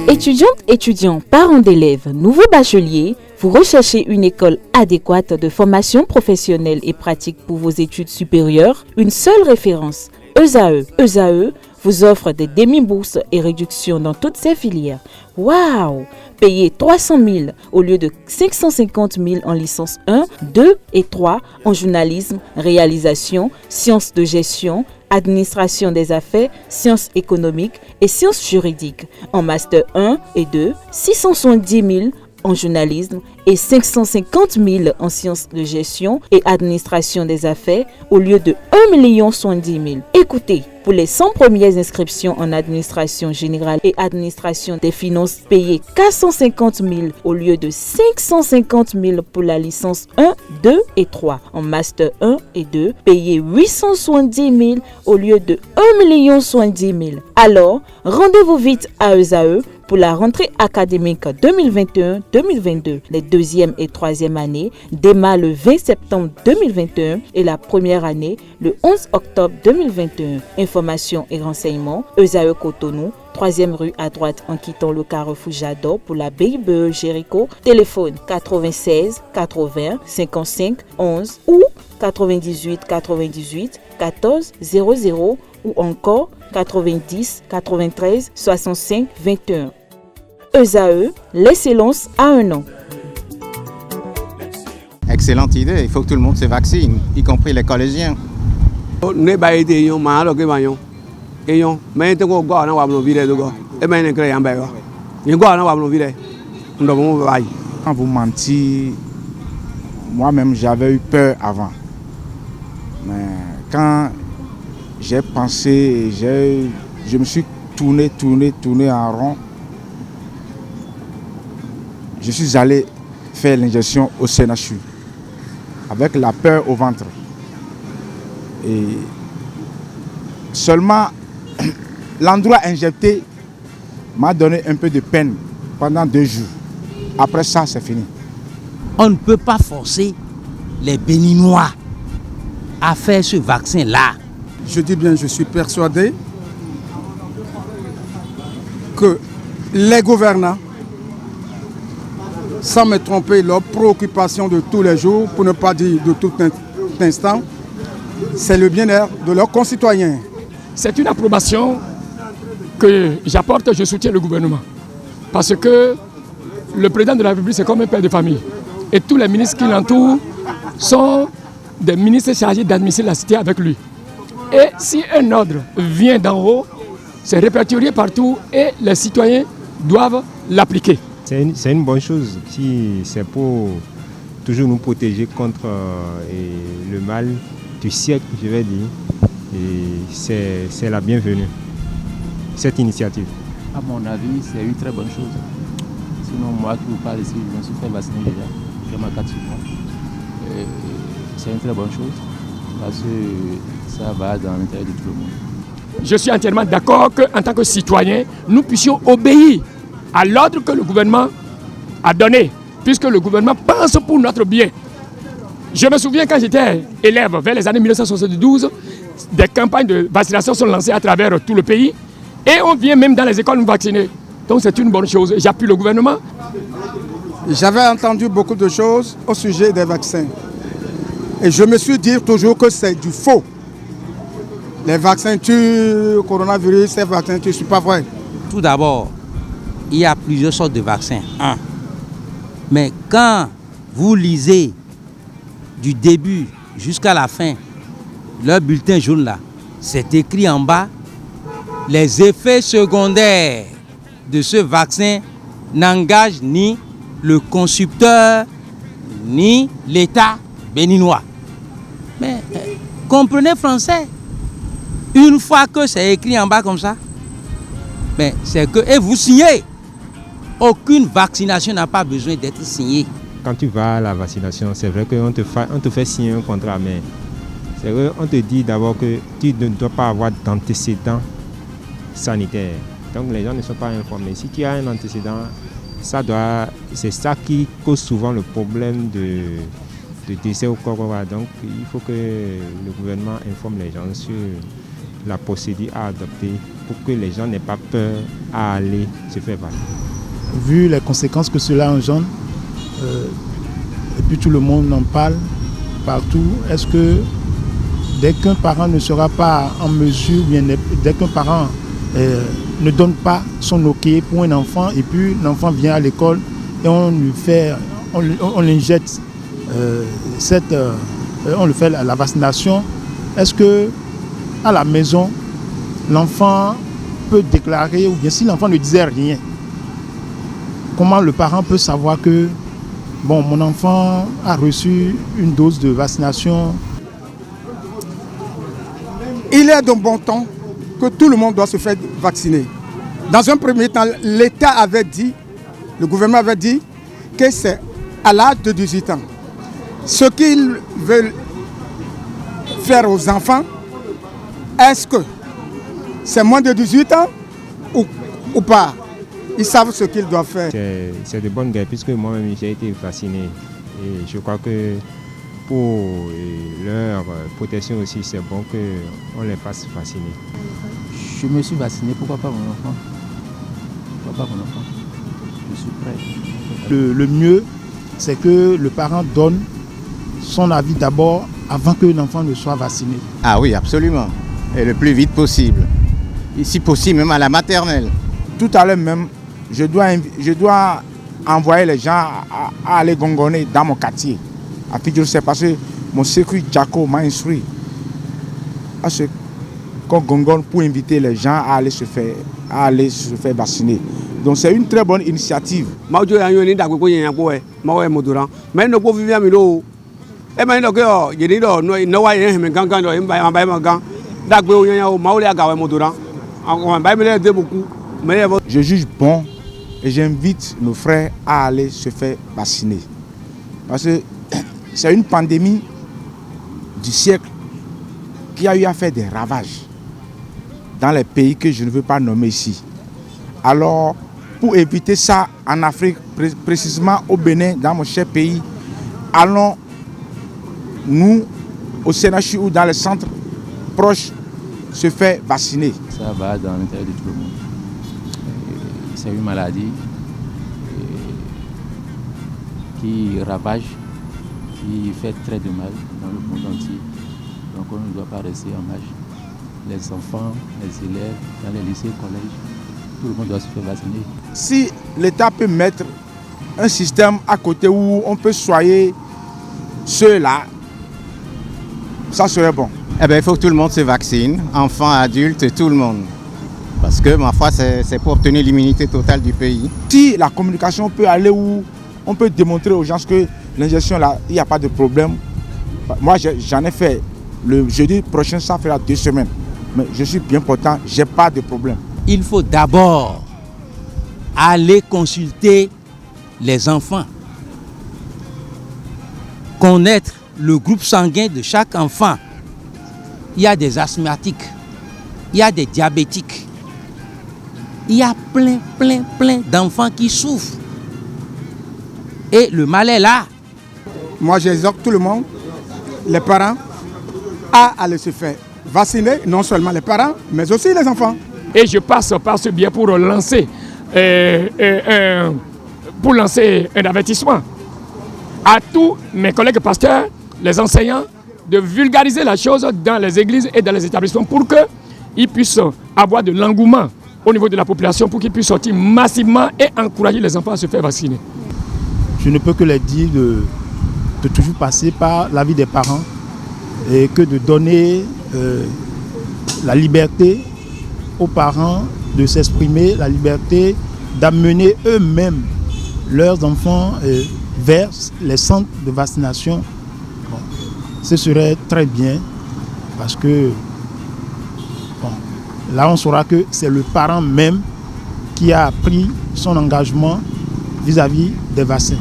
Étudiantes, étudiants, parents d'élèves, nouveaux bacheliers, vous recherchez une école adéquate de formation professionnelle et pratique pour vos études supérieures? Une seule référence, ESAE. ESAE vous offre des demi-bourses et réductions dans toutes ces filières. Waouh! Payez 300 000 au lieu de 550 000 en licence 1, 2 et 3 en journalisme, réalisation, sciences de gestion, administration des affaires, sciences économiques et sciences juridiques. En master 1 et 2, 670 000 en journalisme et 550 000 en sciences de gestion et administration des affaires au lieu de 1 070 000. Écoutez, pour les 100 premières inscriptions en administration générale et administration des finances, payez 450 000 au lieu de 550 000 pour la licence 1, 2 et 3. En master 1 et 2, payez 870 000 au lieu de 1 070 000. Alors, rendez-vous vite à ESAE pour la rentrée académique 2021-2022. Les deuxième et troisième années démarrent le 20 septembre 2021 et la première année le 11 octobre 2021. Informations et renseignements, ESAE Cotonou, 3e rue à droite en quittant le carrefour Jadot pour la BIBE Jéricho. Téléphone 96 80 55 11 ou 98 98 14 00 ou encore 90 93 65 21. ESAE, l'excellence à un an. Excellente idée, il faut que tout le monde se vaccine, y compris les collégiens. Quand vous mentiez, moi-même j'avais eu peur avant. Mais quand j'ai pensé, je me suis tourné en rond. Je suis allé faire l'injection au CNHU avec la peur au ventre. Et seulement l'endroit injecté m'a donné un peu de peine pendant 2 jours. Après ça, c'est fini. On ne peut pas forcer les Béninois à faire ce vaccin-là. Je dis bien, je suis persuadé que les gouvernants, sans me tromper, leurs préoccupations de tous les jours, pour ne pas dire de tout instant, c'est le bien-être de leurs concitoyens. C'est une approbation que j'apporte, je soutiens le gouvernement. Parce que le président de la République, c'est comme un père de famille. Et tous les ministres qui l'entourent sont des ministres chargés d'administrer la cité avec lui. Et si un ordre vient d'en haut, c'est répertorié partout et les citoyens doivent l'appliquer. C'est une bonne chose, si c'est pour toujours nous protéger contre le mal du siècle, je vais dire. Et c'est la bienvenue, cette initiative. À mon avis, c'est une très bonne chose. Sinon, moi qui vous parle ici, je me suis fait vacciner déjà. J'ai ma carte sur moi. C'est une très bonne chose parce que ça va dans l'intérêt de tout le monde. Je suis entièrement d'accord qu'en tant que citoyen, nous puissions obéir à l'ordre que le gouvernement a donné, puisque le gouvernement pense pour notre bien. Je me souviens quand j'étais élève, vers les années 1972, des campagnes de vaccination sont lancées à travers tout le pays et on vient même dans les écoles nous vacciner. Donc c'est une bonne chose. J'appuie le gouvernement. J'avais entendu beaucoup de choses au sujet des vaccins. Et je me suis dit toujours que c'est du faux. Les vaccins tuent, le coronavirus, ces vaccins tuent, ce n'est pas vrai. Tout d'abord, il y a plusieurs sortes de vaccins. Mais quand vous lisez du début jusqu'à la fin, leur bulletin jaune là, c'est écrit en bas, les effets secondaires de ce vaccin n'engagent ni le concepteur ni l'État béninois. Mais comprenez français. Une fois que c'est écrit en bas comme ça, mais c'est que, et vous signez. Aucune vaccination n'a pas besoin d'être signée. Quand tu vas à la vaccination, c'est vrai qu'on te fait signer un contrat, mais c'est vrai qu'on te dit d'abord que tu ne dois pas avoir d'antécédents sanitaires. Donc les gens ne sont pas informés. Si tu as un antécédent, c'est ça qui cause souvent le problème de décès au corps. Donc il faut que le gouvernement informe les gens sur la procédure à adopter pour que les gens n'aient pas peur à aller se faire vacciner. Vu les conséquences que cela engendre, et puis tout le monde en parle partout, est-ce que dès qu'un parent ne sera pas en mesure, bien, dès qu'un parent ne donne pas son OK pour un enfant, et puis l'enfant vient à l'école et on l'injecte on lui fait la vaccination, est-ce que à la maison l'enfant peut déclarer, ou bien si l'enfant ne disait rien, comment le parent peut savoir que bon, mon enfant a reçu une dose de vaccination? Il est de bon temps que tout le monde doit se faire vacciner. Dans un premier temps, l'État avait dit, le gouvernement avait dit que c'est à l'âge de 18 ans. Ce qu'ils veulent faire aux enfants, est-ce que c'est moins de 18 ans ou pas? Ils savent ce qu'ils doivent faire. C'est de bonne guerre puisque moi-même j'ai été vacciné et je crois que pour leur protection aussi c'est bon qu'on les fasse vacciner. Je me suis vacciné, pourquoi pas mon enfant? Pourquoi pas mon enfant? Je suis prêt. Le mieux, c'est que le parent donne son avis d'abord avant que l'enfant ne soit vacciné. Ah oui, absolument. Et le plus vite possible. Ici possible, même à la maternelle. Tout à l'heure même, je dois envoyer les gens à aller gongonner dans mon quartier. À Fidjo, c'est parce que mon sécu Jaco m'a instruit à ce qu'on gongonne pour inviter les gens à aller se faire vacciner. Donc c'est une très bonne initiative. Je juge bon et j'invite nos frères à aller se faire vacciner. Parce que c'est une pandémie du siècle qui a eu à faire des ravages dans les pays que je ne veux pas nommer ici. Alors, pour éviter ça en Afrique, précisément au Bénin, dans mon cher pays, allons nous, au CNHU ou dans les centres proches, se faire vacciner. Ça va dans l'intérêt de tout le monde. C'est une maladie qui ravage, qui fait très de mal dans le monde entier. Donc on ne doit pas rester en marge. Les enfants, les élèves, dans les lycées, collèges, tout le monde doit se faire vacciner. Si l'État peut mettre un système à côté où on peut soigner ceux-là, ça serait bon. Eh bien, il faut que tout le monde se vaccine, enfants, adultes, tout le monde. Parce que, ma foi, c'est pour obtenir l'immunité totale du pays. Si la communication peut aller où on peut démontrer aux gens que l'injection, là, il n'y a pas de problème. Moi, j'en ai fait. Le jeudi prochain, ça fera 2 semaines. Mais je suis bien portant, je n'ai pas de problème. Il faut d'abord aller consulter les enfants. Connaître le groupe sanguin de chaque enfant. Il y a des asthmatiques, il y a des diabétiques. Il y a plein d'enfants qui souffrent. Et le mal est là. Moi, j'exhorte tout le monde, les parents, à aller se faire vacciner, non seulement les parents, mais aussi les enfants. Et je passe par ce biais pour lancer un avertissement à tous mes collègues pasteurs, les enseignants, de vulgariser la chose dans les églises et dans les établissements pour qu'ils puissent avoir de l'engouement au niveau de la population, pour qu'ils puissent sortir massivement et encourager les enfants à se faire vacciner. Je ne peux que les dire de toujours passer par l'avis des parents et que de donner la liberté aux parents de s'exprimer, la liberté d'amener eux-mêmes leurs enfants vers les centres de vaccination. Bon, ce serait très bien parce que bon, là on saura que c'est le parent même qui a pris son engagement vis-à-vis des vaccins.